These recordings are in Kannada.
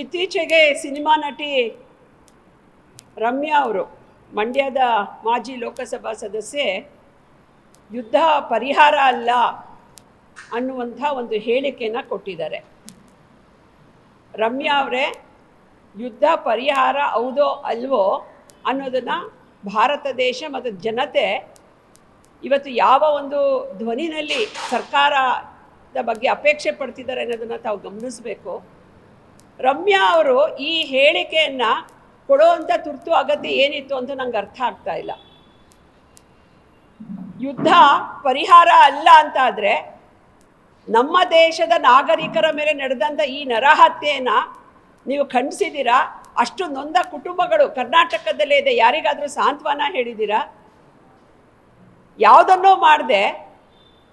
ಇತ್ತೀಚೆಗೆ ಸಿನಿಮಾ ನಟಿ ರಮ್ಯಾ ಅವರು, ಮಂಡ್ಯದ ಮಾಜಿ ಲೋಕಸಭಾ ಸದಸ್ಯೆ, ಯುದ್ಧ ಪರಿಹಾರ ಅಲ್ಲ ಅನ್ನುವಂಥ ಒಂದು ಹೇಳಿಕೆಯನ್ನು ಕೊಟ್ಟಿದ್ದಾರೆ. ರಮ್ಯಾ ಅವರೇ, ಯುದ್ಧ ಪರಿಹಾರ ಹೌದೋ ಅಲ್ವೋ ಅನ್ನೋದನ್ನು ಭಾರತ ದೇಶ ಮತ್ತು ಜನತೆ ಇವತ್ತು ಯಾವ ಒಂದು ಧ್ವನಿನಲ್ಲಿ ಸರ್ಕಾರದ ಬಗ್ಗೆ ಅಪೇಕ್ಷೆ ಪಡ್ತಿದ್ದಾರೆ ಅನ್ನೋದನ್ನು ತಾವು ಗಮನಿಸಬೇಕು. ರಮ್ಯಾ ಅವರು ಈ ಹೇಳಿಕೆಯನ್ನು ಕೊಡುವಂಥ ತುರ್ತು ಅಗತ್ಯ ಏನಿತ್ತು ಅಂತ ನಂಗೆ ಅರ್ಥ ಆಗ್ತಾ ಇಲ್ಲ. ಯುದ್ಧ ಪರಿಹಾರ ಅಲ್ಲ ಅಂತ ಆದರೆ ನಮ್ಮ ದೇಶದ ನಾಗರಿಕರ ಮೇಲೆ ನಡೆದಂಥ ಈ ನರಹತ್ಯೆಯನ್ನು ನೀವು ಖಂಡಿಸಿದ್ದೀರಾ. ಅಷ್ಟು ನೊಂದ ಕುಟುಂಬಗಳು ಕರ್ನಾಟಕದಲ್ಲೇ ಇದೆ. ಯಾರಿಗಾದರೂ ಸಾಂತ್ವನ ಹೇಳಿದ್ದೀರಾ? ಯಾವುದನ್ನೋ ಮಾಡದೆ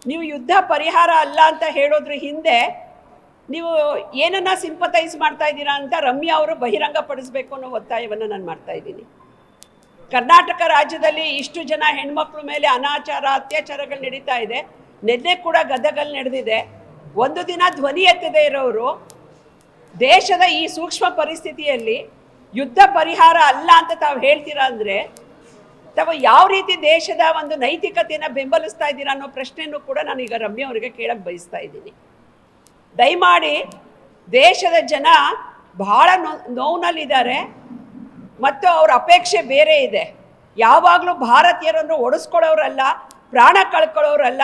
ನೀವು ಯುದ್ಧ ಪರಿಹಾರ ಅಲ್ಲ ಅಂತ ಹೇಳೋದ್ರ ಹಿಂದೆ ನೀವು ಏನನ್ನ ಸಿಂಪತೈಸ್ ಮಾಡ್ತಾ ಇದ್ದೀರಾ ಅಂತ ರಮ್ಯಾ ಅವರು ಬಹಿರಂಗಪಡಿಸಬೇಕು ಅನ್ನೋ ಒತ್ತಾಯವನ್ನು ನಾನು ಮಾಡ್ತಾ ಇದ್ದೀನಿ. ಕರ್ನಾಟಕ ರಾಜ್ಯದಲ್ಲಿ ಇಷ್ಟು ಜನ ಹೆಣ್ಮಕ್ಳ ಮೇಲೆ ಅನಾಚಾರ, ಅತ್ಯಾಚಾರಗಳು ನಡೀತಾ ಇದೆ. ನಿನ್ನೆ ಕೂಡ ಗದಗಲ್ಲಿ ನಡೆದಿದೆ. ಒಂದು ದಿನ ಧ್ವನಿ ಎತ್ತದೇ ಇರೋರು ದೇಶದ ಈ ಸೂಕ್ಷ್ಮ ಪರಿಸ್ಥಿತಿಯಲ್ಲಿ ಯುದ್ಧ ಪರಿಹಾರ ಅಲ್ಲ ಅಂತ ತಾವು ಹೇಳ್ತೀರಾ ಅಂದರೆ ತಾವು ಯಾವ ರೀತಿ ದೇಶದ ಒಂದು ನೈತಿಕತೆಯನ್ನು ಬೆಂಬಲಿಸ್ತಾ ಇದ್ದೀರಾ ಅನ್ನೋ ಪ್ರಶ್ನೆಯನ್ನು ಕೂಡ ನಾನೀಗ ರಮ್ಯಾ ಅವರಿಗೆ ಕೇಳಕ್ಕೆ ಬಯಸ್ತಾ ಇದ್ದೀನಿ. ದಯಮಾಡಿ, ದೇಶದ ಜನ ಬಹಳ ನೋವಿನಲ್ಲಿದ್ದಾರೆ ಮತ್ತು ಅವ್ರ ಅಪೇಕ್ಷೆ ಬೇರೆ ಇದೆ. ಯಾವಾಗಲೂ ಭಾರತೀಯರನ್ನು ಒಡಿಸ್ಕೊಳ್ಳೋರಲ್ಲ, ಪ್ರಾಣ ಕಳ್ಕೊಳ್ಳೋರಲ್ಲ.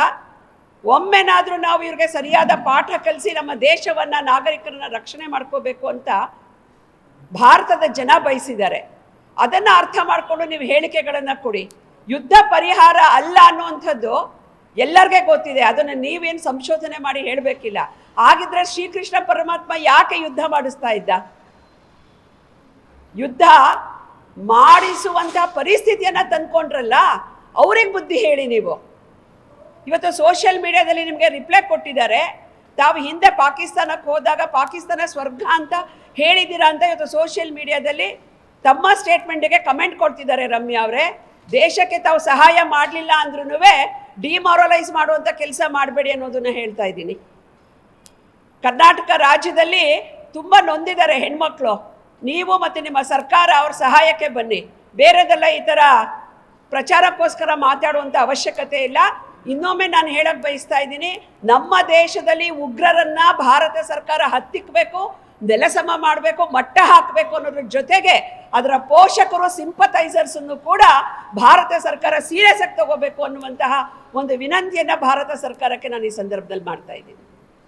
ಒಮ್ಮೆನಾದರೂ ನಾವು ಇವ್ರಿಗೆ ಸರಿಯಾದ ಪಾಠ ಕಲಿಸಿ ನಮ್ಮ ದೇಶವನ್ನು, ನಾಗರಿಕರನ್ನ ರಕ್ಷಣೆ ಮಾಡ್ಕೋಬೇಕು ಅಂತ ಭಾರತದ ಜನ ಬಯಸಿದ್ದಾರೆ. ಅದನ್ನು ಅರ್ಥ ಮಾಡಿಕೊಂಡು ನೀವು ಹೇಳಿಕೆಗಳನ್ನು ಕೊಡಿ. ಯುದ್ಧ ಪರಿಹಾರ ಅಲ್ಲ ಅನ್ನುವಂಥದ್ದು ಎಲ್ಲರಿಗೂ ಗೊತ್ತಿದೆ. ಅದನ್ನು ನೀವೇನು ಸಂಶೋಧನೆ ಮಾಡಿ ಹೇಳಬೇಕಿಲ್ಲ. ಹಾಗಿದ್ರೆ ಶ್ರೀಕೃಷ್ಣ ಪರಮಾತ್ಮ ಯಾಕೆ ಯುದ್ಧ ಮಾಡಿಸ್ತಾ ಇದ್ದ? ಯುದ್ಧ ಮಾಡಿಸುವಂಥ ಪರಿಸ್ಥಿತಿಯನ್ನು ತಂದ್ಕೊಂಡ್ರಲ್ಲ, ಅವ್ರಿಗೆ ಬುದ್ಧಿ ಹೇಳಿ. ನೀವು ಇವತ್ತು ಸೋಷಿಯಲ್ ಮೀಡಿಯಾದಲ್ಲಿ ನಿಮಗೆ ರಿಪ್ಲೈ ಕೊಟ್ಟಿದ್ದಾರೆ. ತಾವು ಹಿಂದೆ ಪಾಕಿಸ್ತಾನಕ್ಕೆ ಹೋದಾಗ ಪಾಕಿಸ್ತಾನ ಸ್ವರ್ಗ ಅಂತ ಹೇಳಿದ್ದೀರಾ ಅಂತ ಇವತ್ತು ಸೋಷಿಯಲ್ ಮೀಡಿಯಾದಲ್ಲಿ ತಮ್ಮ ಸ್ಟೇಟ್ಮೆಂಟಿಗೆ ಕಮೆಂಟ್ ಕೊಡ್ತಿದ್ದಾರೆ. ರಮ್ಯಾ ಅವರೇ, ದೇಶಕ್ಕೆ ತಾವು ಸಹಾಯ ಮಾಡಲಿಲ್ಲ ಅಂದ್ರೂ ಡಿಮಾರಲೈಸ್ ಮಾಡುವಂಥ ಕೆಲಸ ಮಾಡಬೇಡಿ ಅನ್ನೋದನ್ನು ಹೇಳ್ತಾ ಇದ್ದೀನಿ. ಕರ್ನಾಟಕ ರಾಜ್ಯದಲ್ಲಿ ತುಂಬ ನೊಂದಿದ್ದಾರೆ ಹೆಣ್ಮಕ್ಳು. ನೀವು ಮತ್ತು ನಿಮ್ಮ ಸರ್ಕಾರ ಅವ್ರ ಸಹಾಯಕ್ಕೆ ಬನ್ನಿ. ಬೇರೆದೆಲ್ಲ ಈ ಥರ ಪ್ರಚಾರಕ್ಕೋಸ್ಕರ ಮಾತಾಡುವಂಥ ಅವಶ್ಯಕತೆ ಇಲ್ಲ. ಇನ್ನೊಮ್ಮೆ ನಾನು ಹೇಳಕ್ಕೆ ಬಯಸ್ತಾ ಇದ್ದೀನಿ, ನಮ್ಮ ದೇಶದಲ್ಲಿ ಉಗ್ರರನ್ನ ಭಾರತ ಸರ್ಕಾರ ಹತ್ತಿಕ್ಕಬೇಕು, ನೆಲಸಮ ಮಾಡಬೇಕು, ಮಟ್ಟ ಹಾಕಬೇಕು ಅನ್ನೋದ್ರ ಜೊತೆಗೆ ಅದರ ಪೋಷಕರು, ಸಿಂಪತೈಸರ್ಸನ್ನು ಕೂಡ ಭಾರತ ಸರ್ಕಾರ ಸೀರಿಯಸ್ ಆಗಿ ತಗೋಬೇಕು ಅನ್ನುವಂತಹ ಒಂದು ವಿನಂತಿಯನ್ನು ಭಾರತ ಸರ್ಕಾರಕ್ಕೆ ನಾನು ಈ ಸಂದರ್ಭದಲ್ಲಿ ಮಾಡ್ತಾ ಇದ್ದೀನಿ.